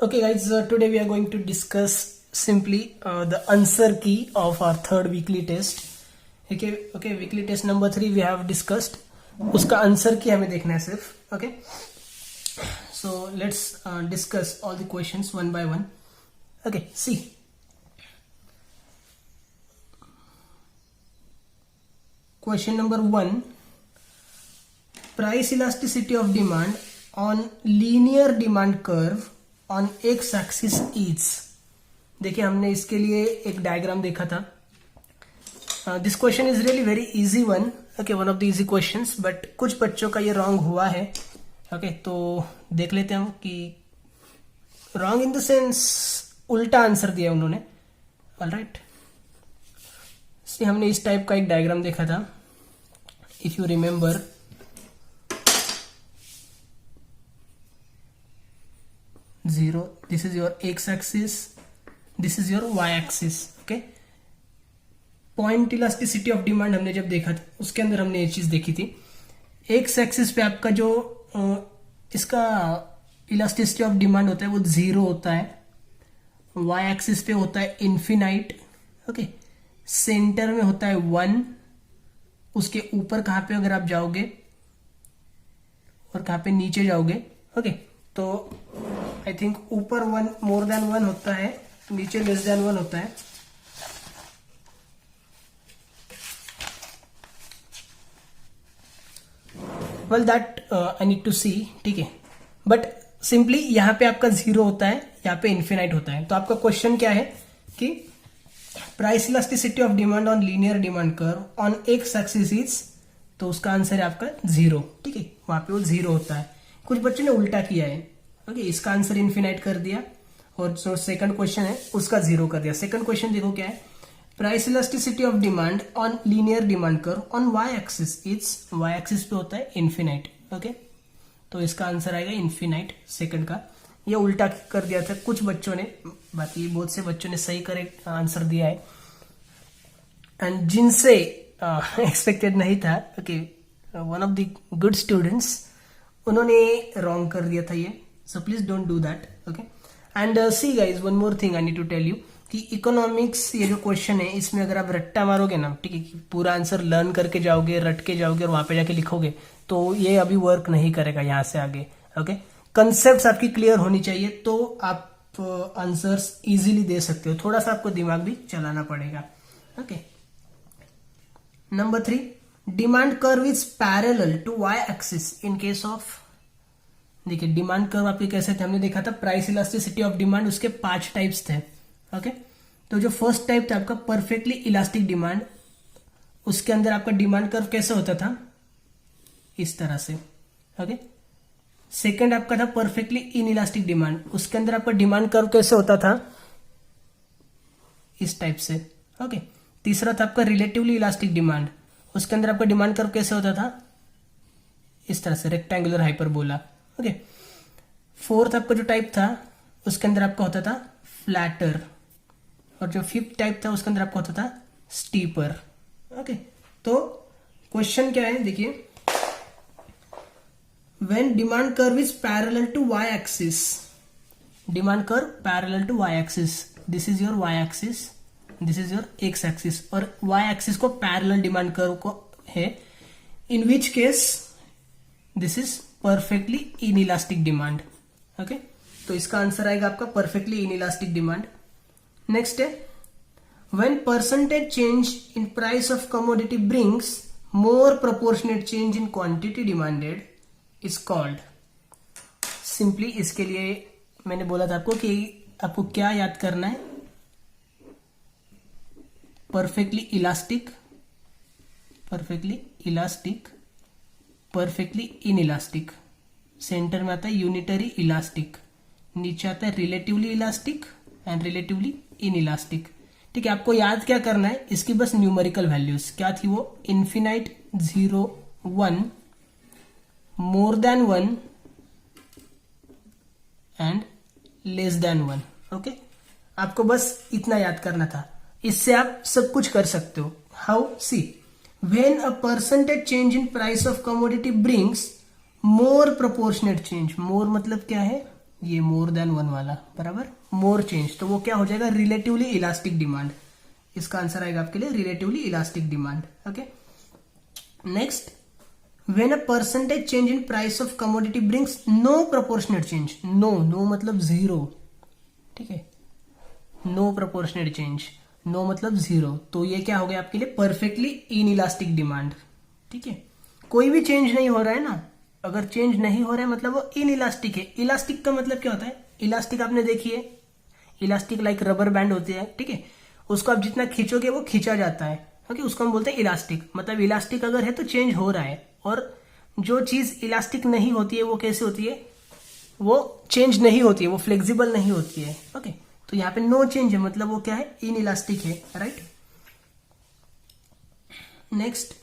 Okay, guys, today we are going to discuss simply the answer key of our third weekly test. Okay, weekly test number 3 we have discussed. उसका answer की हमें देखना है सिर्फ. Okay, so let's discuss all the questions one by one. Okay, see. Question number 1. Price elasticity of demand on linear demand curve on x axis is. देखिए हमने इसके लिए एक डायग्राम देखा था. This question is really very easy one. Okay, one of the easy questions, but कुछ बच्चों का ये रॉन्ग हुआ है. ओके, तो देख लेते हैं हम कि रॉन्ग इन द सेंस उल्टा आंसर दिया उन्होंने. ऑलराइट, हमने इस टाइप का एक डायग्राम देखा था. If you remember, zero, this is your x axis, this is your y axis. okay, point elasticity of demand हमने जब देखा था उसके अंदर हमने ये चीज देखी थी. एक्स एक्सिस पे आपका जो इसका इलास्टिसिटी ऑफ डिमांड होता है वो 0 होता है. वाई एक्सिस पे होता है इन्फिनाइट. ओके, सेंटर में होता है 1. उसके ऊपर कहाँ पे अगर आप जाओगे और कहाँ पे नीचे जाओगे. ओके, तो आई थिंक ऊपर 1 मोर देन 1 होता है, नीचे लेस देन 1 होता है. Well that I need to see. ठीक है, बट सिंपली यहां पे आपका 0 होता है, यहाँ पे इन्फिनाइट होता है. तो आपका क्वेश्चन क्या है कि price elasticity of demand on linear demand curve on x axis is, तो उसका आंसर है आपका 0. ठीक है, वहां पे वो 0 होता है. कुछ बच्चों ने उल्टा किया है. ओके, इसका आंसर इन्फिनाइट कर दिया और जो सेकंड क्वेश्चन है उसका 0 कर दिया. सेकंड क्वेश्चन देखो क्या है. Price elasticity of demand on linear demand curve on Y axis is, Y axis पे होता है इन्फिनाइट. ओके, तो इसका आंसर आएगा इन्फिनाइट सेकंड का. ये उल्टा कर दिया था कुछ बच्चों ने, बाकी बहुत से बच्चों ने सही करेक्ट आंसर दिया है एंड जिनसे एक्सपेक्टेड नहीं था. Okay, one of the good students, उन्होंने रॉन्ग कर दिया था ये. So please don't do that. Okay, and see guys, one more thing I need to tell you कि इकोनॉमिक्स ये जो क्वेश्चन है इसमें अगर आप रट्टा मारोगे ना, ठीक है, पूरा आंसर लर्न करके जाओगे, रट के जाओगे और वहां पे जाके लिखोगे, तो ये अभी वर्क नहीं करेगा यहाँ से आगे. ओके, कंसेप्ट आपकी क्लियर होनी चाहिए तो आप आंसर्स इजीली दे सकते हो. थोड़ा सा आपको दिमाग भी चलाना पड़ेगा. Okay, number 3, demand curve is parallel to Y axis in case of. देखिए डिमांड कर्व आपके कैसे थे, हमने देखा था प्राइस इलास्टिसिटी ऑफ डिमांड, उसके 5 टाइप्स थे. ओके, तो जो फर्स्ट टाइप था आपका परफेक्टली इलास्टिक डिमांड, उसके अंदर आपका डिमांड कर्व कैसे होता था, इस तरह से. ओके, सेकंड आपका था परफेक्टली इन इलास्टिक डिमांड, उसके अंदर आपका डिमांड कर्व कैसे होता था, इस टाइप से. ओके, तीसरा था आपका रिलेटिवली इलास्टिक डिमांड, उसके अंदर आपका डिमांड कर्व कैसे होता था, इस तरह से रेक्टेंगुलर हाइपरबोला. ओके, फोर्थ आपका जो टाइप था उसके अंदर आपका होता था फ्लैटर, और जो फिफ्थ टाइप था उसके अंदर आपका होता था स्टीपर. ओके, तो क्वेश्चन क्या है देखिए. When demand curve is parallel to Y axis, demand curve parallel to Y axis, this is your Y axis, this is your X axis, और वाई एक्सिस को पैरेलल डिमांड कर्व को है, in which case this is perfectly inelastic demand. Okay, तो इसका answer आएगा आपका perfectly inelastic demand. Next है when percentage change in price of commodity brings more proportionate change in quantity demanded is called. Simply इसके लिए मैंने बोला था आपको कि आपको क्या याद करना है, perfectly elastic, perfectly elastic, perfectly in elastic, centre में आता है यूनिटरी इलास्टिक, नीचे आता है relatively elastic and relatively in elastic. ठीक है, आपको याद क्या करना है, इसकी बस न्यूमेरिकल वैल्यूज क्या थी, वो infinite, 0, 1, more than 1 and less than 1. Okay, आपको बस इतना याद करना था, इससे आप सब कुछ कर सकते हो. How, see, when a percentage change in price of commodity brings more proportionate change, more मतलब क्या है, ये मोर देन वन वाला बराबर, मोर चेंज, तो वो क्या हो जाएगा, रिलेटिवली इलास्टिक डिमांड। इसका आंसर आएगा आपके लिए relatively elastic demand. Okay, next, when a percentage change in price of commodity brings no proportionate change, no मतलब जीरो, ठीक है, नो प्रोपोर्शनेट चेंज, नो मतलब जीरो, तो ये क्या हो गया आपके लिए, परफेक्टली इन इलास्टिक डिमांड। ठीक है, कोई भी चेंज नहीं हो रहा है ना, अगर चेंज नहीं हो रहा है मतलब वो इन इलास्टिक है। इलास्टिक का मतलब क्या होता है, इलास्टिक आपने देखी है, इलास्टिक लाइक रबर बैंड होती है, ठीक है, उसको आप जितना खींचोगे वो खींचा जाता है, ओके, उसको हम बोलते हैं इलास्टिक। मतलब इलास्टिक अगर है तो चेंज हो रहा है, और जो चीज इलास्टिक नहीं होती है वो कैसे होती है, वो चेंज नहीं होती है, वो फ्लेक्सिबल नहीं होती है। ओके, तो यहाँ पे नो चेंज है, मतलब वो क्या है, इन इलास्टिक है, right. Next,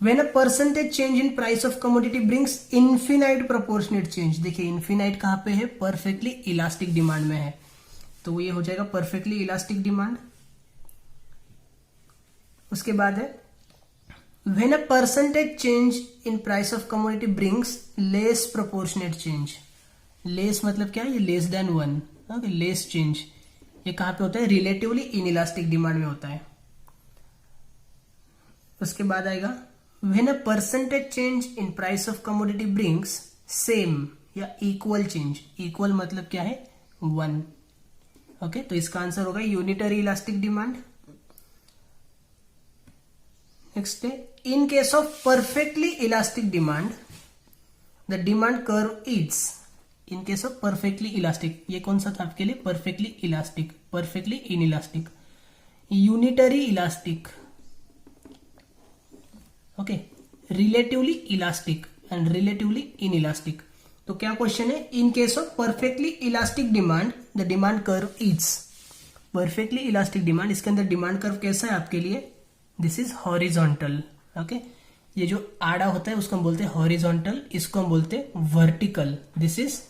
when a percentage change in price of commodity brings infinite proportionate change, देखिए इन्फिनाइट कहां पे है, परफेक्टली इलास्टिक डिमांड में है, तो ये हो जाएगा परफेक्टली इलास्टिक डिमांड। उसके बाद है when a percentage change in price of commodity brings less proportionate change, less मतलब क्या है, ये less than one, okay, less change, ये कहां पे होता है, रिलेटिवली इन इलास्टिक डिमांड में होता है। उसके बाद आएगा when a percentage change in price of commodity brings same या इक्वल चेंज, इक्वल मतलब क्या है, वन, ओके, तो इसका आंसर होगा यूनिटरी इलास्टिक डिमांड। नेक्स्ट है in case of perfectly elastic demand the demand curve is, in case of perfectly elastic, ये कौन सा था आपके लिए, perfectly elastic, perfectly in elastic, unitary elastic, okay, relatively elastic and relatively in elastic. तो क्या question है, in case of perfectly elastic demand the demand curve is, perfectly elastic demand, इसके अंदर डिमांड कर्व कैसा है आपके लिए, दिस इज हॉरिजॉन्टल, ओके, ये जो आड़ा होता है उसको हम बोलते हैं हॉरिजॉन्टल, इसको हम बोलते हैं vertical, this is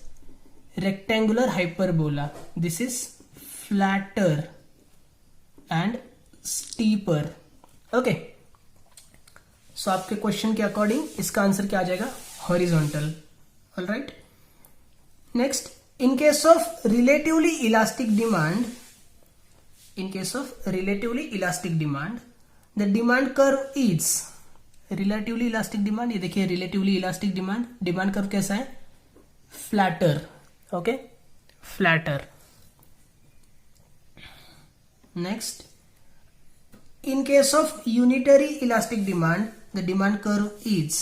rectangular hyperbola, this is flatter and steeper. Okay, so आपके क्वेश्चन के अकॉर्डिंग इसका आंसर क्या आ जाएगा, horizontal. Alright, next, in case of relatively elastic demand, in case of relatively elastic demand the demand curve is, relatively elastic demand, ये देखिए relatively elastic demand, demand curve कैसा है, flatter, okay, flatter. Next, in case of unitary elastic demand the demand curve is,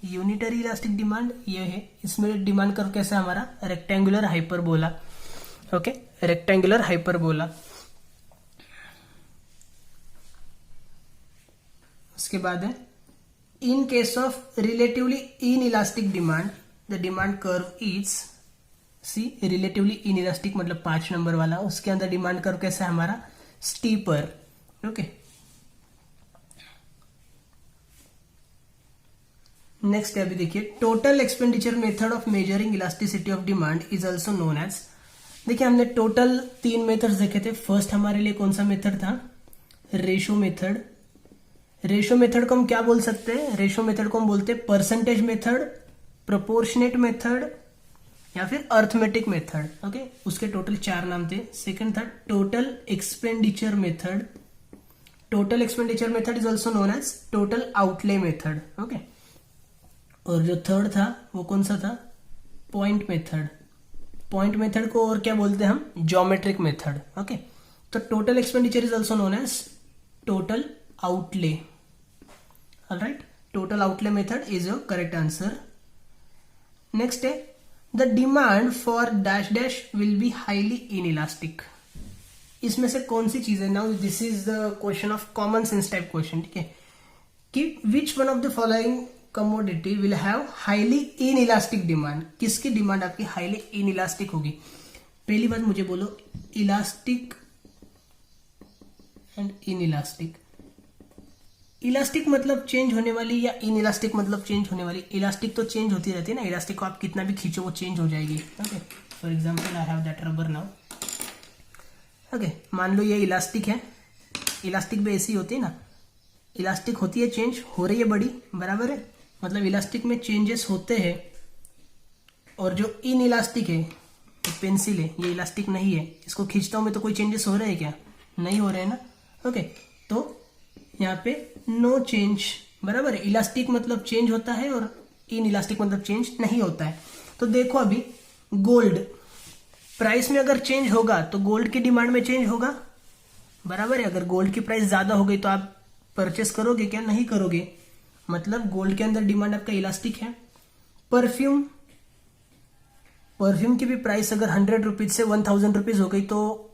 unitary elastic demand ये है, इसमें demand curve कैसा है हमारा, rectangular hyperbola, okay, rectangular hyperbola. उसके बाद है in case of relatively inelastic demand the demand curve is, see relatively inelastic मतलब 5 नंबर वाला, उसके अंदर डिमांड कर्व कैसा है हमारा, स्टीपर, ओके। नेक्स्ट है अभी देखिए, total expenditure method of measuring elasticity of demand is also known as, देखिए हमने टोटल 3 मेथड्स देखे थे। फर्स्ट हमारे लिए कौन सा मेथड था, रेशो मेथड। रेशो मेथड को हम क्या बोल सकते हैं, रेशो मेथड को हम बोलते हैं परसेंटेज मेथड, प्रोपोर्शनेट मेथड या फिर अर्थमेटिक मेथड, ओके, उसके टोटल 4 नाम थे। सेकंड था total expenditure method, total expenditure method is also known as total outlay method, okay. और जो थर्ड था वो कौन सा था, पॉइंट मेथड। पॉइंट मेथड को और क्या बोलते हैं हम, ज्योमेट्रिक मेथड, ओके। तो total expenditure is also known as total outlay, all right, total outlay method is your correct answer. Next है the demand for dash dash will be highly inelastic, इसमें से कौन सी चीज है, now this is the question of common sense type question, ठीक है, कि which one of the following commodity will have highly inelastic demand, किसकी डिमांड आपकी highly inelastic होगी। पहली बात मुझे बोलो, इलास्टिक एंड इनइलास्टिक। इलास्टिक मतलब चेंज होने वाली या इन इलास्टिक मतलब चेंज होने वाली, इलास्टिक तो चेंज होती रहती है ना, इलास्टिक को आप कितना भी खींचो वो चेंज हो जाएगी, okay. For example I have that rubber now, okay, मान लो ये इलास्टिक है, इलास्टिक भी ऐसी होती है ना, इलास्टिक होती है, चेंज हो रही है बड़ी, बराबर है, मतलब इलास्टिक में चेंजेस होते हैं। और जो इन इलास्टिक है पेंसिल है, ये इलास्टिक नहीं है, इसको खींचता हूं मैं तो कोई चेंजेस हो रहे हैं क्या? नहीं हो रहे हैं ना। ओके, तो यहाँ पे नो चेंज, बराबर है। इलास्टिक मतलब चेंज होता है और इन इलास्टिक मतलब चेंज नहीं होता है। तो देखो अभी गोल्ड प्राइस में अगर चेंज होगा तो गोल्ड की डिमांड में चेंज होगा, बराबर है। अगर गोल्ड की प्राइस ज्यादा हो गई तो आप परचेस करोगे क्या? नहीं करोगे, मतलब गोल्ड के अंदर डिमांड आपका इलास्टिक है। परफ्यूम की भी प्राइस अगर 100 रुपीज से 1000 रुपीज हो गई तो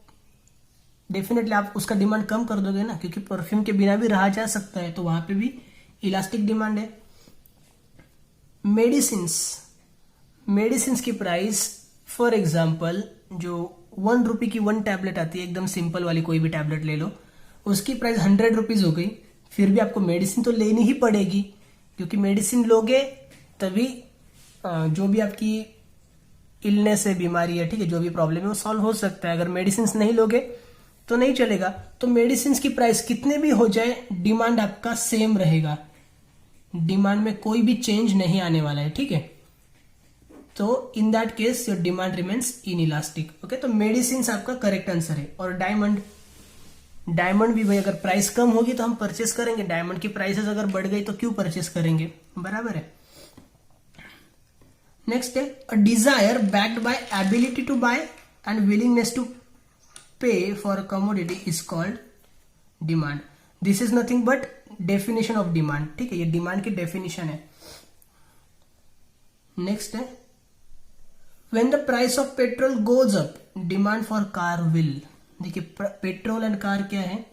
डेफिनेटली आप उसका डिमांड कम कर दोगे ना, क्योंकि परफ्यूम के बिना भी रहा जा सकता है, तो वहां पे भी इलास्टिक डिमांड है। मेडिसिन की प्राइस फॉर एग्जांपल जो 1 रुपी की 1 टैबलेट आती है, एकदम सिंपल वाली कोई भी टैबलेट ले लो, उसकी प्राइस 100 रुपीज हो गई, फिर भी आपको मेडिसिन तो लेनी ही पड़ेगी, क्योंकि मेडिसिन लोगे तभी जो भी आपकी इलनेस है, बीमारी है, ठीक है, जो भी प्रॉब्लम है वो सॉल्व हो सकता है। अगर मेडिसिन नहीं लोगे तो नहीं चलेगा। तो मेडिसिन की प्राइस कितने भी हो जाए, डिमांड आपका सेम रहेगा, डिमांड में कोई भी चेंज नहीं आने वाला है, ठीक है। तो in that case your demand remains in elastic. Okay, तो मेडिसिन आपका करेक्ट आंसर है। और डायमंड भी भाई अगर प्राइस कम होगी तो हम परचेस करेंगे, डायमंड की प्राइसेस अगर बढ़ गई तो क्यों परचेस करेंगे, बराबर है। नेक्स्ट है a desire backed by ability to buy and willingness to pay for commodity is called demand. This is nothing but definition of demand, ठीक है, ये डिमांड की डेफिनेशन है। नेक्स्ट है when the price of petrol goes up demand for car will. देखिए petrol and car क्या है,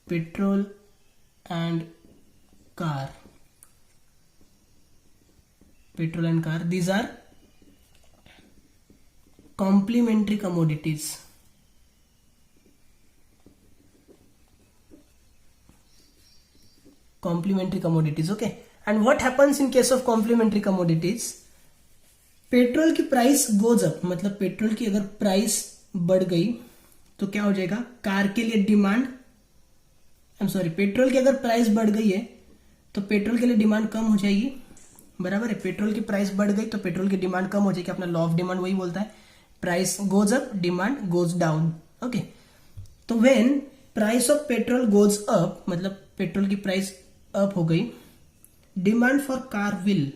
petrol and car, petrol and car, these are complementary commodities. Complementary commodities, okay. And what happens in case of complementary commodities? Petrol की price goes up, मतलब petrol की अगर price बढ़ गई तो क्या हो जाएगा, कार के लिए डिमांड, पेट्रोल की अगर प्राइस बढ़ गई है तो पेट्रोल के लिए डिमांड कम हो जाएगी, बराबर है। पेट्रोल की प्राइस बढ़ गई तो पेट्रोल की डिमांड कम हो जाएगी, अपना लॉ ऑफ डिमांड वही बोलता है, price goes up demand goes down. Okay, तो when price of petrol goes up मतलब पेट्रोल की प्राइस अप हो गई, डिमांड फॉर कार विल,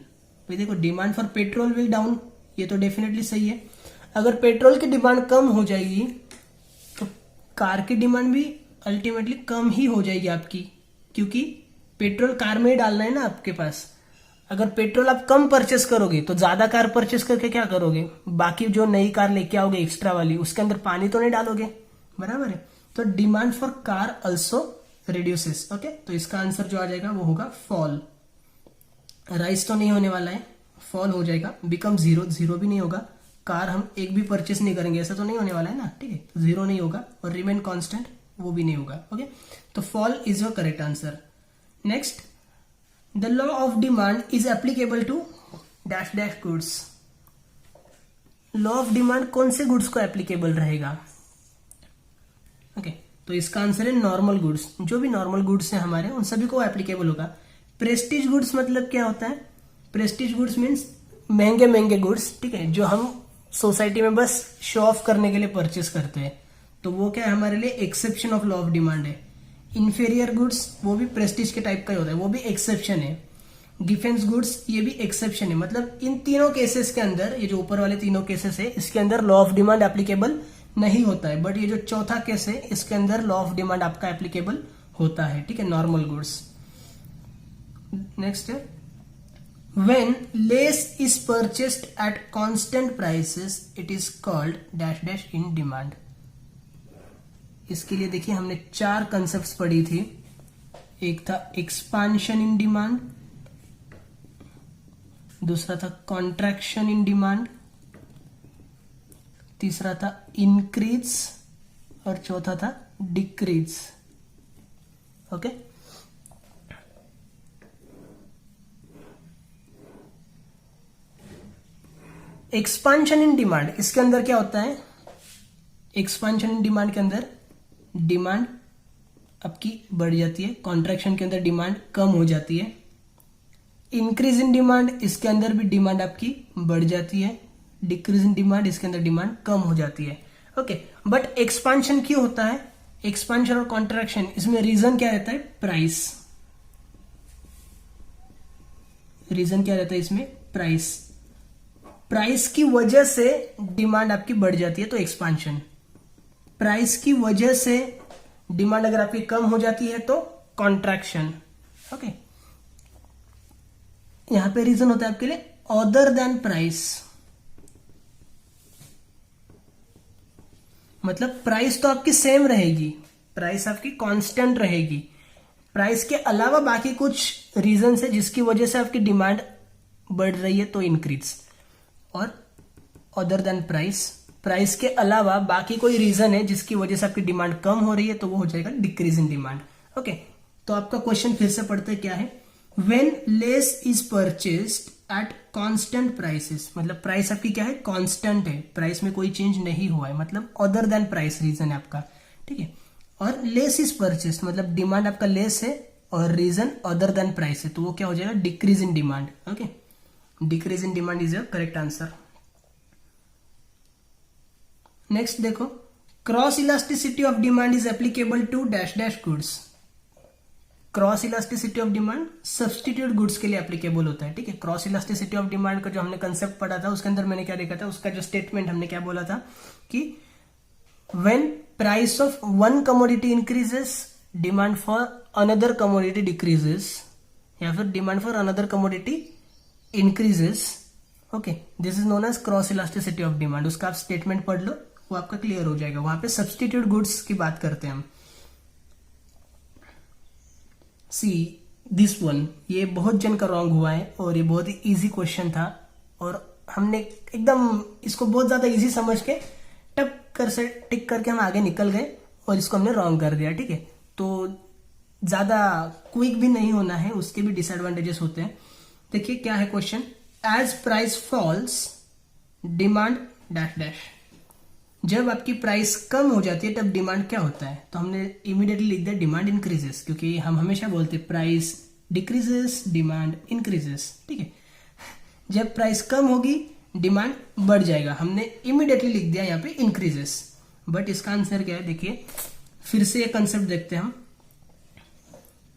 भाई देखो demand for petrol will down, ये तो डेफिनेटली सही है। अगर पेट्रोल की डिमांड कम हो जाएगी तो कार की डिमांड भी अल्टीमेटली कम ही हो जाएगी आपकी, क्योंकि पेट्रोल कार में ही डालना है ना आपके पास। अगर पेट्रोल आप कम परचेस करोगे तो ज्यादा कार परचेस करके क्या करोगे, बाकी जो नई कार लेके आओगे एक्स्ट्रा वाली, उसके अंदर पानी तो नहीं डालोगे, बराबर है। तो demand for car also reduces. Okay, तो इसका आंसर जो आ जाएगा वो होगा फॉल। राइस तो नहीं होने वाला है, फॉल हो जाएगा, बिकम जीरो, जीरो भी नहीं होगा, कार हम एक भी परचेस नहीं करेंगे ऐसा तो नहीं होने वाला है ना, ठीक है, तो जीरो नहीं होगा, और रिमेन कांस्टेंट वो भी नहीं होगा। ओके, तो fall is your correct answer. Next, the law of demand is applicable to dash dash goods. Law of demand कौन से गुड्स को एप्लीकेबल रहेगा? ओके, तो इसका आंसर है नॉर्मल गुड्स, जो भी नॉर्मल गुड्स है हमारे उन सभी को एप्लीकेबल होगा। प्रेस्टीज गुड्स मतलब क्या होता है? प्रेस्टीज गुड्स मीन्स महंगे महंगे गुड्स, ठीक है, जो हम सोसाइटी में बस शो ऑफ करने के लिए परचेस करते हैं, तो वो क्या है हमारे लिए exception of law of demand है। इंफीरियर गुड्स वो भी प्रेस्टीज के टाइप का ही होता है, वो भी एक्सेप्शन है। डिफेंस गुड्स ये भी एक्सेप्शन है। मतलब इन तीनों केसेस के अंदर, ये जो ऊपर वाले तीनों केसेस है इसके अंदर लॉ ऑफ डिमांड एप्लीकेबल नहीं होता है, बट ये जो चौथा केस है इसके अंदर लॉ ऑफ डिमांड आपका एप्लीकेबल होता है, ठीक है, नॉर्मल गुड्स। नेक्स्ट है when less is purchased at constant prices it is called dash dash in demand. इसके लिए देखिए हमने 4 कंसेप्ट्स पढ़ी थी। एक था एक्सपांशन इन डिमांड, दूसरा था कॉन्ट्रैक्शन इन डिमांड, तीसरा था इंक्रीज और चौथा था decrease. Okay, expansion in demand, इसके अंदर क्या होता है? एक्सपांशन इन डिमांड के अंदर डिमांड आपकी बढ़ जाती है, कॉन्ट्रैक्शन के अंदर डिमांड कम हो जाती है। इंक्रीज इन डिमांड, इसके अंदर भी डिमांड आपकी बढ़ जाती है, डिक्रीज इन डिमांड, इसके अंदर डिमांड कम हो जाती है। ओके, बट एक्सपांशन क्यों होता है? एक्सपांशन और कॉन्ट्रैक्शन, इसमें रीजन क्या रहता है? प्राइस। रीजन क्या रहता है इसमें? प्राइस। प्राइस की वजह से डिमांड आपकी बढ़ जाती है तो एक्सपांशन। प्राइस की वजह से डिमांड अगर आपकी कम हो जाती है तो कॉन्ट्रैक्शन। ओके, यहां पे रीजन होता है आपके लिए अदर देन प्राइस, मतलब प्राइस तो आपकी सेम रहेगी, प्राइस आपकी कांस्टेंट रहेगी, प्राइस के अलावा बाकी कुछ रीजन है जिसकी वजह से आपकी डिमांड बढ़ रही है तो इंक्रीज। और अदर देन प्राइस, प्राइस के अलावा बाकी कोई रीजन है जिसकी वजह से आपकी डिमांड कम हो रही है तो वो हो जाएगा डिक्रीज इन डिमांड। ओके, तो आपका क्वेश्चन फिर से पढ़ते क्या है? When less is purchased at constant prices, मतलब प्राइस आपकी क्या है? कांस्टेंट है, प्राइस में कोई चेंज नहीं हुआ है, मतलब अदर देन प्राइस रीजन है आपका। ठीक है, और लेस इज परचेस्ड मतलब डिमांड आपका लेस है और रीजन अदर देन प्राइस है तो वो क्या हो जाएगा? Decrease in demand. Okay, decrease in demand is a correct answer. Next देखो, cross elasticity of demand is applicable to dash dash goods. Cross elasticity of demand substitute goods के लिए applicable होता है। ठीक है, क्रॉस इलास्टिसिटी ऑफ डिमांड का जो हमने कंसेप्ट पढ़ा था उसके अंदर मैंने क्या देखा था, उसका जो स्टेटमेंट हमने क्या बोला था कि when price of one commodity increases demand for another commodity decreases, या फिर demand for another commodity increases. Okay, this is known as cross elasticity of demand. उसका आप स्टेटमेंट पढ़ लो, वो आपका क्लियर हो जाएगा। वहां पे सब्सटीट्यूट गुड्स की बात करते हैं हम। सी दिस वन, ये बहुत जन का रॉन्ग हुआ है और ये बहुत ही इजी क्वेश्चन था और हमने एकदम इसको बहुत ज्यादा इजी समझ के टक कर से टिक करके हम आगे निकल गए और इसको हमने रॉन्ग कर दिया। ठीक है, तो ज्यादा क्विक भी नहीं होना है, उसके भी डिसएडवांटेजेस होते हैं। देखिए क्या है question, as price falls demand dash dash. जब आपकी प्राइस कम हो जाती है तब डिमांड क्या होता है? तो हमने इमीडिएटली लिख दिया डिमांड इंक्रीजेस, क्योंकि हम हमेशा बोलते प्राइस डिक्रीजेस डिमांड इंक्रीजेस। ठीक है, जब प्राइस कम होगी डिमांड बढ़ जाएगा, हमने इमीडिएटली लिख दिया यहाँ पे इंक्रीजेस। बट इसका आंसर क्या है? देखिए फिर से ये कंसेप्ट देखते हैं हम।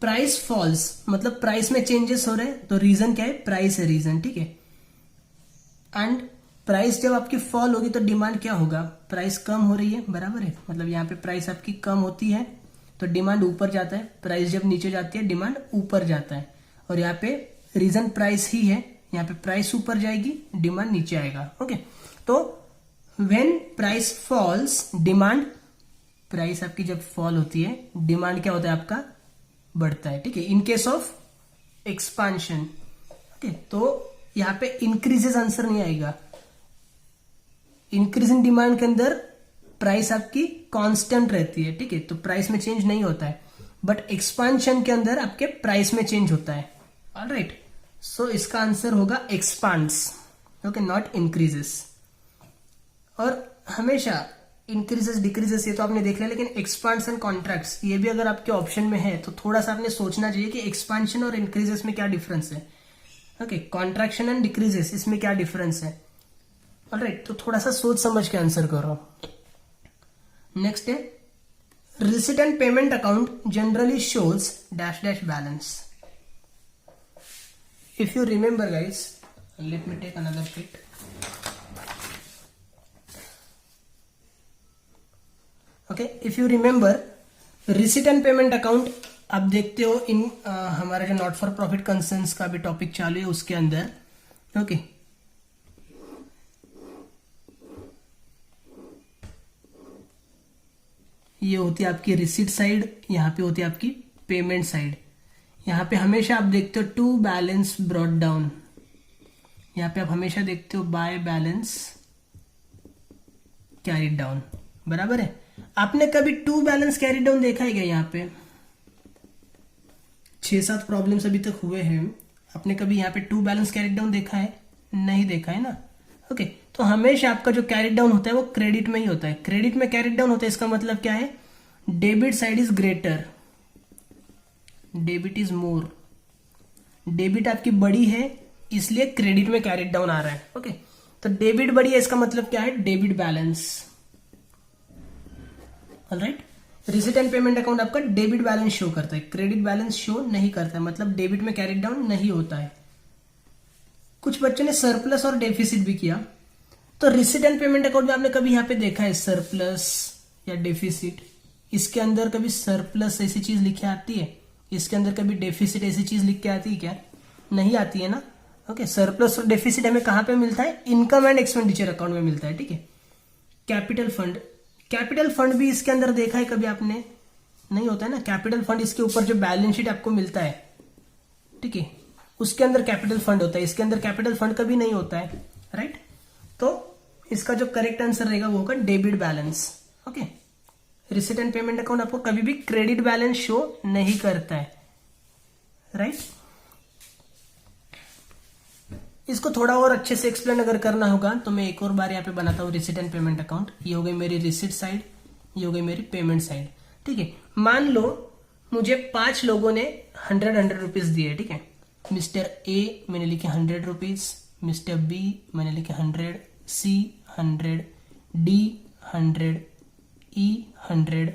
प्राइस फॉल्स मतलब प्राइस में चेंजेस हो रहे हैं तो रीजन क्या है? प्राइस है रीजन। ठीक है, एंड प्राइस जब आपकी फॉल होगी तो डिमांड क्या होगा? प्राइस कम हो रही है, बराबर है, मतलब यहाँ पे प्राइस आपकी कम होती है तो डिमांड ऊपर जाता है, प्राइस जब नीचे जाती है डिमांड ऊपर जाता है। और यहाँ पे रीजन प्राइस ही है, यहाँ पे प्राइस ऊपर जाएगी डिमांड नीचे आएगा। ओके, तो when price falls demand, price आपकी जब फॉल होती है डिमांड क्या होता है आपका? बढ़ता है। ठीक है, in case of expansion. Okay, तो यहाँ पे इंक्रीजेस आंसर नहीं आएगा। इंक्रीज इन डिमांड के अंदर प्राइस आपकी कांस्टेंट रहती है। ठीक है, तो प्राइस में चेंज नहीं होता है, बट एक्सपांशन के अंदर आपके प्राइस में चेंज होता है। ऑलराइट, सो इसका आंसर होगा एक्सपांड्स। Okay, not increases. और हमेशा इंक्रीजेस डिक्रीजेस ये तो आपने देख लिया, लेकिन एक्सपांड्स एंड कॉन्ट्रैक्ट्स ये भी अगर आपके ऑप्शन में है तो थोड़ा सा आपने सोचना चाहिए कि एक्सपांशन और इंक्रीजेस में क्या डिफरेंस है। ओके, कॉन्ट्रैक्शन एंड डिक्रीजेस इसमें क्या डिफरेंस है। ऑलराइट, तो थोड़ा सा सोच समझ के आंसर करो। नेक्स्ट है, receipt and payment account generally shows dash dash balance. If you remember guys, let me take another sheet. Okay, if you remember receipt and payment account आप देखते हो इन हमारा जो नॉट फॉर प्रॉफिट कंसर्न्स का भी topic चालू है उसके अंदर। ओके, ये होती है आपकी रिसीट साइड, यहाँ पे होती है आपकी पेमेंट साइड। यहाँ पे हमेशा आप देखते हो टू बैलेंस ब्रॉट डाउन, यहाँ पे आप हमेशा देखते हो बाय बैलेंस कैरिड डाउन, बराबर है। आपने कभी टू बैलेंस कैरिड डाउन देखा है क्या? यहाँ पे 6-7 प्रॉब्लम्स अभी तक हुए हैं, आपने कभी यहाँ पे टू बैलेंस कैरिड डाउन देखा है? नहीं देखा है ना। ओके, तो हमेशा आपका जो कैरिड डाउन होता है वो क्रेडिट में ही होता है। क्रेडिट में कैरिड डाउन होता है, इसका मतलब क्या है? Debit side is greater, debit is more. Debit आपकी बड़ी है इसलिए क्रेडिट में कैरिड डाउन आ रहा है। ओके, तो डेबिट बढ़ी है, इसका मतलब क्या है, debit balance. Alright, receipt and payment account आपका डेबिट बैलेंस शो करता है, क्रेडिट बैलेंस शो नहीं करता है, मतलब डेबिट में कैरी डाउन नहीं होता है। कुछ बच्चों ने सरप्लस और डेफिसिट भी किया, तो रिसीट एंड पेमेंट अकाउंट में आपने कभी यहां पे देखा है सरप्लस या डेफिसिट? इसके अंदर कभी सरप्लस ऐसी चीज लिखी आती है, इसके अंदर कभी डेफिसिट ऐसी चीज लिख के आती है क्या? नहीं आती है ना। ओके, सरप्लस और डेफिसिट हमें कहां पे मिलता है, इनकम एंड एक्सपेंडिचर अकाउंट में मिलता है। ठीक है, कैपिटल फंड, कैपिटल फंड भी इसके अंदर देखा है कभी आपने? नहीं होता है ना। कैपिटल फंड इसके ऊपर जो बैलेंस शीट आपको मिलता है, ठीक है, उसके अंदर कैपिटल फंड होता है, इसके अंदर कैपिटल फंड कभी नहीं होता है। राइट, तो इसका जो करेक्ट आंसर रहेगा वो होगा debit balance. Okay, receipt and payment account आपको कभी भी क्रेडिट बैलेंस शो नहीं करता है। राइट, इसको थोड़ा और अच्छे से एक्सप्लेन अगर करना होगा तो मैं एक और बार यहाँ पे बनाता हूँ रिसीट एंड पेमेंट अकाउंट। ये हो गई मेरी रिसीट साइड, ये हो गई मेरी पेमेंट साइड। ठीक है, मान लो मुझे 5 लोगों ने 100 रुपीज दिए। ठीक है, मिस्टर ए मैंने लिखे 100 रुपीज, मिस्टर बी मैंने लिखे 100, सी 100, डी 100, ई 100।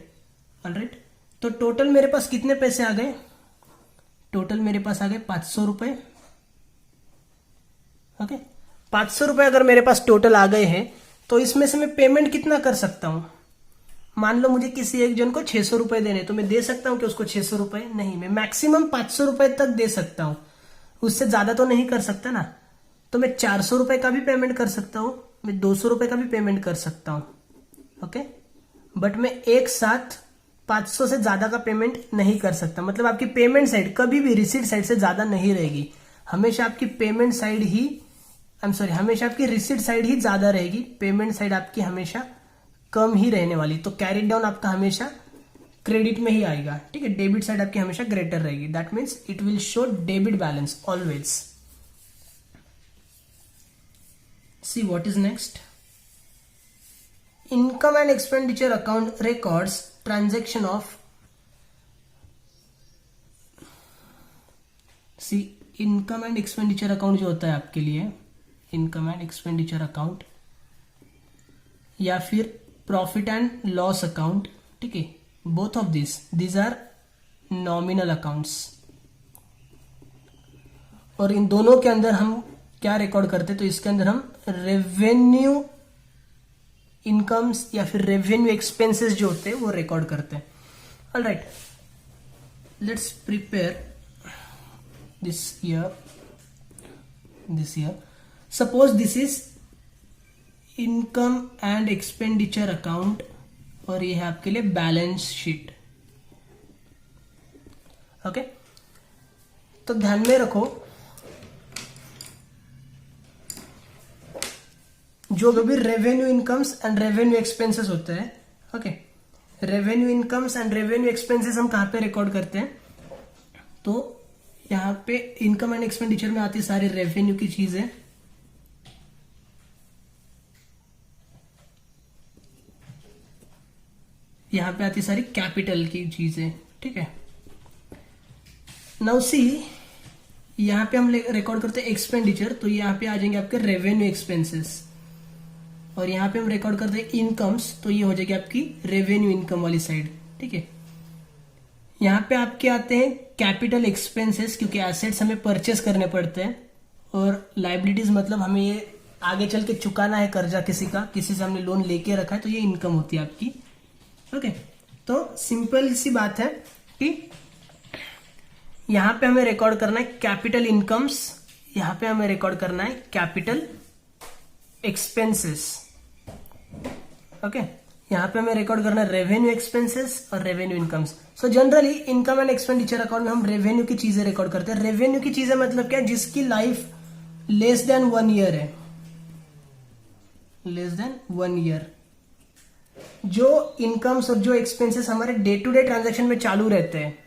ऑलराइट, तो टोटल मेरे पास कितने पैसे आ गए? टोटल मेरे पास आ गए 500 रुपए। ओके, 500 रुपए अगर मेरे पास टोटल आ गए हैं तो इसमें से मैं पेमेंट कितना कर सकता हूं? मान लो मुझे किसी एक जन को 600 रुपए देने, तो मैं दे सकता हूं कि उसको 600 रुपए? नहीं, मैं मैक्सिमम 500 रुपए तक दे सकता हूं, उससे ज्यादा तो नहीं कर सकता ना। तो मैं 400 रुपए का भी पेमेंट कर सकता हूं, मैं 200 रुपए का भी पेमेंट कर सकता हूं। ओके, बट मैं एक साथ 500 से ज्यादा का पेमेंट नहीं कर सकता। मतलब आपकी पेमेंट साइड कभी भी रिसीट साइड से ज्यादा नहीं रहेगी, हमेशा आपकी पेमेंट साइड ही हमेशा आपकी रिसीट साइड ही ज्यादा रहेगी, पेमेंट साइड आपकी हमेशा कम ही रहने वाली। तो कैरी डाउन आपका हमेशा क्रेडिट में ही आएगा। ठीक है, डेबिट साइड आपकी हमेशा ग्रेटर रहेगी। That means it will show debit balance always. See what is next, income and expenditure account records transaction of, see income and expenditure account जो होता है आपके लिए, इनकम एंड एक्सपेंडिचर अकाउंट या फिर प्रॉफिट एंड लॉस अकाउंट, ठीक है, both of these are nominal accounts. और इन दोनों के अंदर हम क्या रिकॉर्ड करते हैं? तो इसके अंदर हम रेवेन्यू इनकम्स या फिर रेवेन्यू एक्सपेंसेस जो होते हैं वो रिकॉर्ड करते हैं। Alright, let's prepare this year. Suppose this is income and expenditure account और ये है आपके लिए बैलेंस शीट। ओके, तो ध्यान में रखो जो भी revenue incomes and revenue expenses होते हैं, okay, revenue incomes and revenue expenses हम कहां पे रिकॉर्ड करते हैं? तो यहां पे इनकम एंड एक्सपेंडिचर में आती सारी रेवेन्यू की चीजें, यहां पे आती सारी कैपिटल की चीजें। ठीक है, नाउ सी यहां पे हम रिकॉर्ड करते हैं एक्सपेंडिचर, तो यहां पे आ जाएंगे आपके रेवेन्यू एक्सपेंसेस। और यहां पे हम रिकॉर्ड करते हैं इनकम्स, तो ये हो जाएगी आपकी रेवेन्यू इनकम वाली साइड। ठीक है, यहां पे आपके आते हैं कैपिटल एक्सपेंसेस, क्योंकि एसेट्स हमें परचेस करने पड़ते हैं, और लाइबिलिटीज मतलब हमें ये आगे चल के चुकाना है कर्जा किसी से हमने लोन लेके रखा है, तो ये इनकम होती है आपकी। ओके, तो सिंपल सी बात है कि यहां पे हमें रिकॉर्ड करना है कैपिटल इनकम्स, यहां पे हमें रिकॉर्ड करना है कैपिटल एक्सपेंसेस। ओके, यहां पे हमें रिकॉर्ड करना है रेवेन्यू एक्सपेंसेस और revenue incomes. So generally income and expenditure account में हम रेवेन्यू की चीजें रिकॉर्ड करते हैं। रेवेन्यू की चीजें मतलब क्या? जिसकी लाइफ लेस देन 1 ईयर है, लेस देन 1 ईयर। जो इनकम्स और जो एक्सपेंसेस हमारे डे टू डे ट्रांजैक्शन में चालू रहते हैं,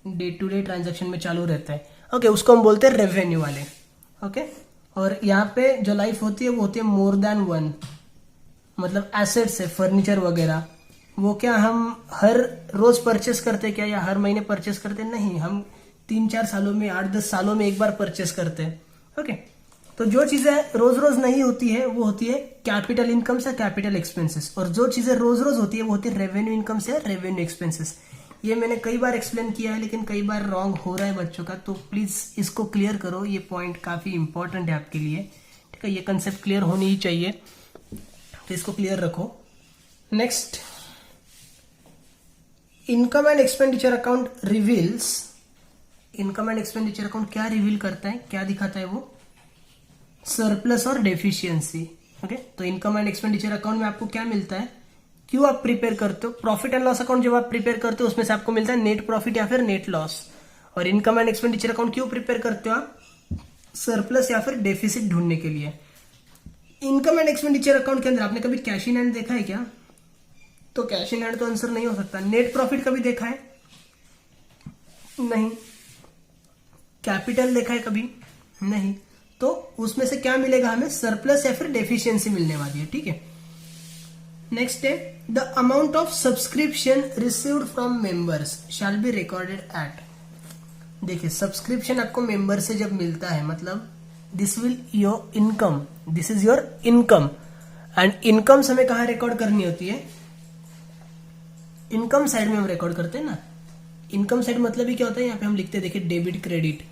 डे टू डे ट्रांजैक्शन में चालू रहता है, ओके, उसको हम बोलते हैं रेवेन्यू वाले। ओके, और यहाँ पे जो लाइफ होती है वो होती है मोर देन 1, मतलब एसेट्स है, फर्नीचर वगैरह, वो क्या हम हर रोज परचेस करते हैं क्या, या हर महीने परचेस करते हैं? नहीं, हम 3-4 सालों में, 8-10 सालों में एक बार परचेस करते हैं। ओके, तो जो चीजें रोज रोज नहीं होती है वो होती है कैपिटल इनकम से कैपिटल एक्सपेंसेस, और जो चीजें रोज रोज होती है वो होती है रेवेन्यू इनकम से रेवेन्यू एक्सपेंसेस। ये मैंने कई बार एक्सप्लेन किया है लेकिन कई बार रॉन्ग हो रहा है बच्चों का, तो प्लीज इसको क्लियर करो, ये पॉइंट काफी इंपॉर्टेंट है आपके लिए, ठीक है। ये कंसेप्ट क्लियर होनी ही चाहिए, तो इसको क्लियर रखो। Next, income and expenditure account reveals, income and expenditure account क्या रिवील करता है, क्या दिखाता है वो, सरप्लस और डेफिशिएंसी। ओके, तो इनकम एंड एक्सपेंडिचर अकाउंट में आपको क्या मिलता है, क्यों आप प्रिपेयर करते हो, प्रॉफिट एंड लॉस अकाउंट जब आप प्रिपेयर करते हो उसमें से आपको मिलता है नेट प्रॉफिट या फिर नेट लॉस, और इनकम एंड एक्सपेंडिचर अकाउंट क्यों प्रिपेयर करते हो आप, सरप्लस या फिर डेफिसिट ढूंढने के लिए। इनकम एंड एक्सपेंडिचर अकाउंट के अंदर आपने कभी कैश इन हैंड देखा है क्या, तो कैश इन हैंड तो आंसर नहीं हो सकता। नेट प्रॉफिट कभी देखा है, नहीं। कैपिटल देखा है कभी, नहीं। तो उसमें से क्या मिलेगा हमें, सरप्लस या फिर डेफिशिएंसी मिलने वाली है, ठीक है। नेक्स्ट है, the amount of subscription received from members shall be recorded at. देखिए, सब्सक्रिप्शन आपको मेंबर से जब मिलता है, मतलब this will your income, this is your income, and incomes हमें कहां रिकॉर्ड करनी होती है, इनकम साइड में हम रिकॉर्ड करते हैं ना। इनकम साइड मतलब ही क्या होता है, यहां पे हम लिखते हैं, देखिए, debit credit.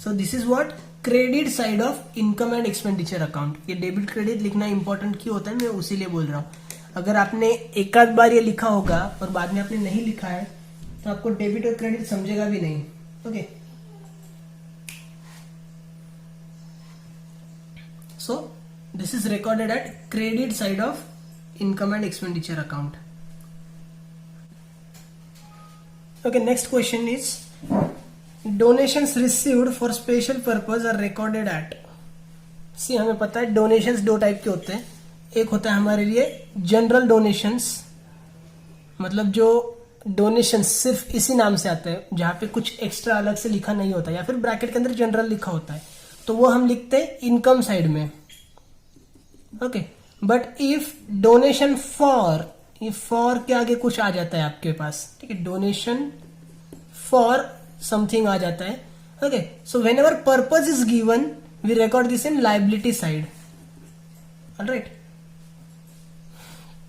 So this is what, credit side of income and expenditure account. ये डेबिट क्रेडिट लिखना इंपॉर्टेंट क्यों होता है, मैं उसी लिए बोल रहा हूं। अगर आपने एक आध बार ये लिखा होगा और बाद में आपने नहीं लिखा है तो आपको डेबिट और क्रेडिट समझेगा भी नहीं। Okay, so this is recorded at credit side of income and expenditure account. Okay, next question is, donations received for special purpose are recorded at. See, हमें पता है डोनेशंस दो टाइप के होते हैं, एक होता है हमारे लिए जनरल डोनेशंस, मतलब जो डोनेशन सिर्फ इसी नाम से आते हैं, जहां पे कुछ एक्स्ट्रा अलग से लिखा नहीं होता, या फिर ब्रैकेट के अंदर जनरल लिखा होता है, तो वो हम लिखते हैं इनकम साइड में। Okay, but if donation for, ये फॉर के आगे कुछ आ जाता है आपके पास, ठीक है, डोनेशन फॉर समथिंग आ जाता है। Okay, so whenever purpose is given we record this in liability side, alright.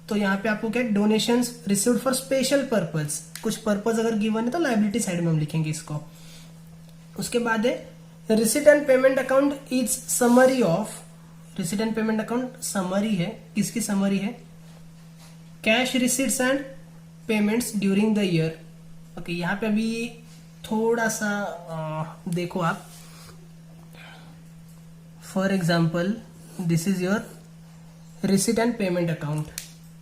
तो यहां पे आपको क्या, donations received for special purpose, कुछ पर्पज अगर गिवन है तो लाइबिलिटी साइड में हम लिखेंगे इसको। उसके बाद है, receipt and payment account is summary of, receipt and payment account summary है, किसकी समरी है, cash receipts and payments during the year. Okay, यहां पे अभी थोड़ा सा देखो आप, for example this is your receipt and payment account.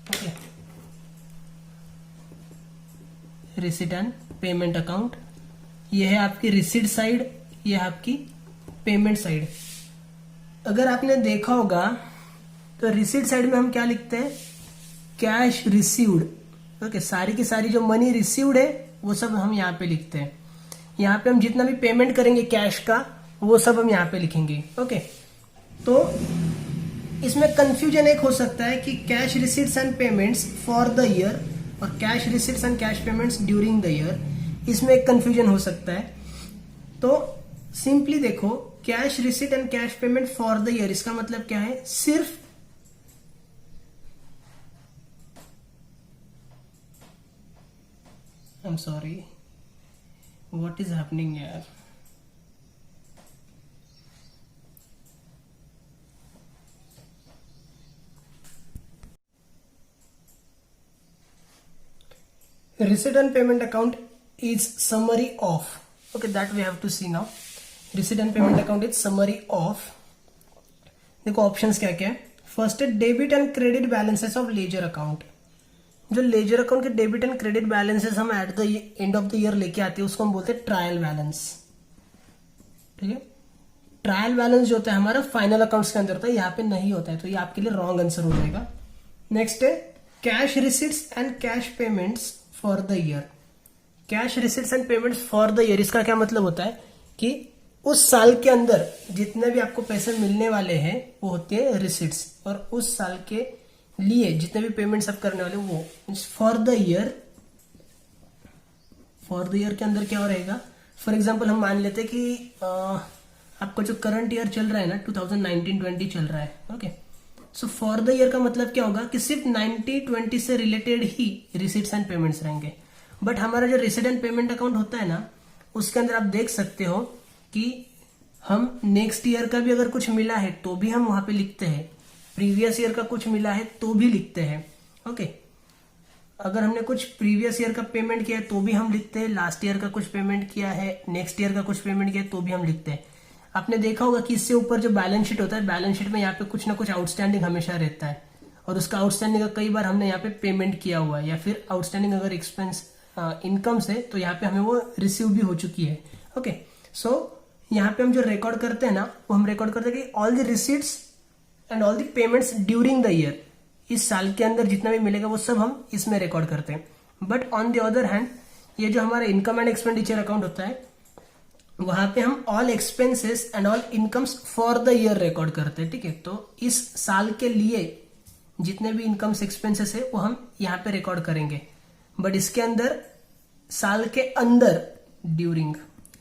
Okay, receipt and payment account, ये है आपकी रिसीट साइड, ये है आपकी पेमेंट साइड। अगर आपने देखा होगा तो रिसीट साइड में हम क्या लिखते हैं, कैश रिसीव्ड। ओके, सारी की सारी जो मनी रिसीव्ड है वो सब हम यहाँ पे लिखते हैं। यहाँ पे हम जितना भी पेमेंट करेंगे कैश का वो सब हम यहाँ पे लिखेंगे। ओके, तो इसमें कंफ्यूजन एक हो सकता है कि cash receipts and payments for the year और cash receipts and cash payments during the year, इसमें एक कंफ्यूजन हो सकता है। तो सिंपली देखो, cash receipt and cash payment for the year, इसका मतलब क्या है, सिर्फ I'm sorry, what is happening here? Receipt and payment account is summary of, okay, that we have to see now. Receipt and payment account is summary of, देखो options क्या क्या है। First है debit and credit balances of ledger account. जो ledger account के debit and credit balances हम at the end of the year लेके आते हैं उसको हम बोलते हैं ट्रायल बैलेंस, ठीक है। ट्रायल बैलेंस जो होता है हमारा फाइनल अकाउंट्स के अंदर होता है, यहाँ पे नहीं होता है, तो ये आपके लिए रॉन्ग आंसर हो जाएगा। नेक्स्ट है cash receipts and cash payments for the year. Cash receipts and payments for the year, इसका क्या मतलब होता है कि उस साल के अंदर जितने भी आपको पैसे मिलने वाले हैं वो होते हैं रिसिट्स, और उस साल के लिए जितने भी पेमेंट्स आप करने वाले वो for the year. For the year के अंदर क्या हो रहेगा, फॉर एग्जाम्पल हम मान लेते कि आपका जो करंट ईयर चल रहा है ना 2019-20 चल रहा है। Okay, so for the year का मतलब क्या होगा कि सिर्फ 90-20 से related he receipts and payments रहेंगे। बट हमारा जो रिसीट एंड पेमेंट अकाउंट होता है ना, उसके अंदर आप देख सकते हो कि हम नेक्स्ट ईयर का भी अगर कुछ मिला है तो भी हम वहां पे लिखते हैं, प्रीवियस ईयर का कुछ मिला है तो भी लिखते हैं। ओके, अगर हमने कुछ प्रीवियस ईयर का पेमेंट किया है तो भी हम लिखते हैं, लास्ट ईयर का कुछ पेमेंट किया है, नेक्स्ट ईयर का कुछ पेमेंट किया है तो भी हम लिखते हैं। आपने देखा होगा कि इससे ऊपर जो बैलेंस शीट होता है, बैलेंस शीट में यहाँ पे कुछ ना कुछ आउटस्टैंडिंग हमेशा रहता है, और उसका आउटस्टैंडिंग का कई बार हमने यहाँ पे पेमेंट किया हुआ है, या फिर आउटस्टैंडिंग अगर एक्सपेंस इनकम से तो यहाँ पे हमें वो रिसीव भी हो चुकी है। ओके, सो यहाँ पे हम जो रिकॉर्ड करते हैं ना, वो हम रिकॉर्ड करते हैं कि all the receipts and all the payments during the year, इस साल के अंदर जितना भी मिलेगा वो सब हम इसमें रिकॉर्ड करते हैं। But on the other hand, ये जो हमारा इनकम एंड एक्सपेंडिचर अकाउंट होता है, वहां पे हम all expenses and all incomes for the year record करते हैं। ठीक है, तो इस साल के लिए जितने भी इनकम्स एक्सपेंसेस है वो हम यहाँ पे रिकॉर्ड करेंगे। बट इसके अंदर साल के अंदर ड्यूरिंग,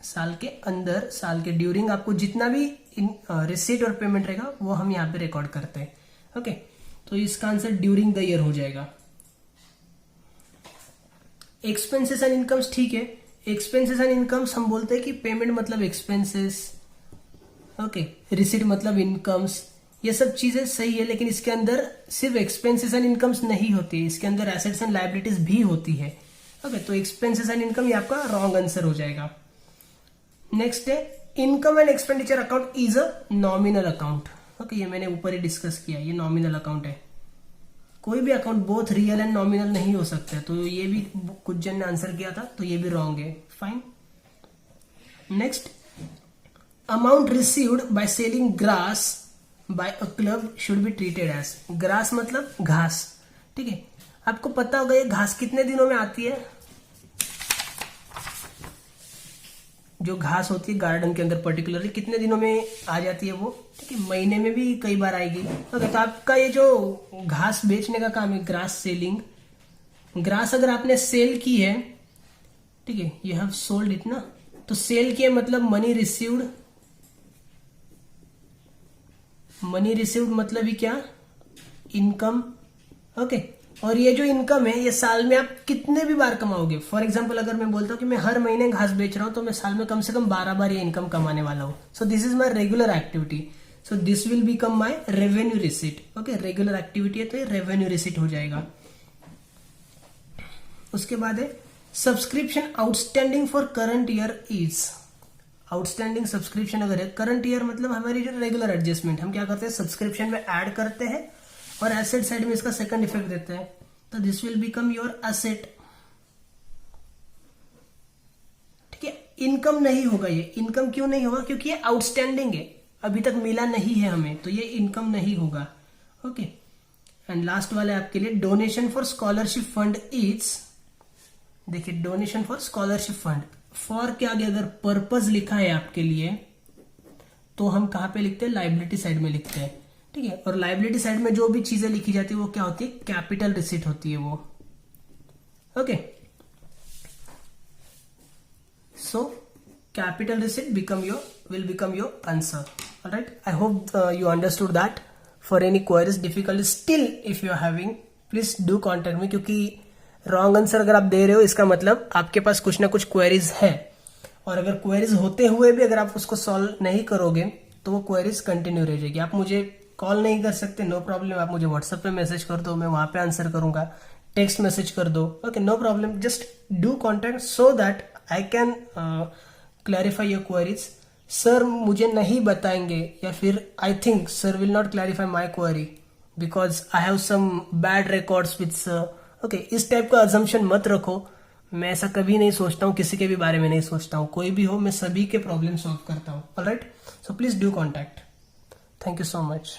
साल के अंदर, साल के ड्यूरिंग आपको जितना भी रिसीट और पेमेंट रहेगा वो हम यहाँ पे रिकॉर्ड करते हैं। ओके, तो इसका आंसर ड्यूरिंग द ईयर हो जाएगा। एक्सपेंसेस एंड इनकम्स, ठीक है, एक्सपेंसेस एंड इनकम्स हम बोलते हैं कि पेमेंट मतलब एक्सपेंसेस, ओके, रिसीट मतलब इनकम्स, ये सब चीजें सही है, लेकिन इसके अंदर सिर्फ एक्सपेंसेस एंड इनकम्स नहीं होती है, इसके अंदर एसेट्स एंड लायबिलिटीज भी होती है। ओके, तो एक्सपेंसेस एंड इनकम ये आपका रॉन्ग आंसर हो जाएगा। नेक्स्ट है income and expenditure account is a nominal account. Okay, ये मैंने ऊपर ही डिस्कस किया, ये नॉमिनल अकाउंट है। कोई भी account both real and nominal नहीं हो सकते, तो ये भी कुछ जन ने आंसर किया था, तो ये भी रॉन्ग है। Fine. Next, amount received by selling grass by a club should be treated as, grass मतलब घास। ठीक है, आपको पता होगा ये घास कितने दिनों में आती है, जो घास होती है गार्डन के अंदर पर्टिकुलरली कितने दिनों में आ जाती है वो। ठीक है, महीने में भी कई बार आएगी। ओके, तो आपका ये जो घास बेचने का काम है, ग्रास सेलिंग, ग्रास अगर आपने सेल की है, ठीक है, यू हैव सोल्ड इट ना, तो सेल किया मतलब मनी रिसीव्ड, मनी रिसीव्ड मतलब ही क्या, इनकम। ओके, और ये जो इनकम है ये साल में आप कितने भी बार कमाओगे। फॉर एग्जांपल अगर मैं बोलता हूं कि मैं हर महीने घास बेच रहा हूं, तो मैं साल में कम से कम 12 बार ये इनकम कमाने वाला हूं। सो this is my regular activity, so this will become my revenue receipt. Okay, regular activity है तो ये रेवेन्यू रिसीट हो जाएगा। उसके बाद है subscription outstanding for current year is, outstanding subscription अगर है करंट ईयर मतलब हमारी जो रेगुलर एडजस्टमेंट, हम क्या करते हैं सब्सक्रिप्शन में ऐड करते हैं और एसेट साइड में इसका सेकंड इफेक्ट देते हैं, तो this will become your asset. ठीक है, इनकम नहीं होगा ये। इनकम क्यों नहीं होगा, क्योंकि ये आउटस्टैंडिंग है, अभी तक मिला नहीं है हमें, तो ये इनकम नहीं होगा। ओके, एंड लास्ट वाला आपके लिए donation for scholarship fund is, देखिए donation for scholarship fund, for के आगे अगर पर्पज लिखा है आपके लिए तो हम कहां पे लिखते हैं, लाइबिलिटी साइड में लिखते हैं। ठीक है, और लाइबिलिटी साइड में जो भी चीजें लिखी जाती है वो क्या होती है, कैपिटल रिसीट होती है वो। Okay, so capital receipt will become your answer. All right, I hope you understood that. For any queries, difficulty still if you are having, please do contact me, क्योंकि रॉन्ग आंसर अगर आप दे रहे हो इसका मतलब आपके पास कुछ ना कुछ क्वेरीज है, और अगर क्वेरीज होते हुए भी अगर आप उसको सॉल्व नहीं करोगे तो वो क्वेरीज कंटिन्यू रह जाएगी। आप मुझे कॉल नहीं कर सकते, नो प्रॉब्लम, आप मुझे व्हाट्सएप पे मैसेज कर दो, मैं वहां पे आंसर करूंगा, टेक्स्ट मैसेज कर दो। Okay, no problem, just do contact so that I can clarify your queries. Sir मुझे नहीं बताएंगे, या फिर I think sir will not clarify my query because I have some bad records with sir. Okay, इस type का assumption मत रखो, मैं ऐसा कभी नहीं सोचता हूँ, किसी के भी बारे में नहीं सोचता हूँ, कोई भी हो मैं सभी के प्रॉब्लम सॉल्व करता हूँ। Alright, so please do contact. Thank you so much.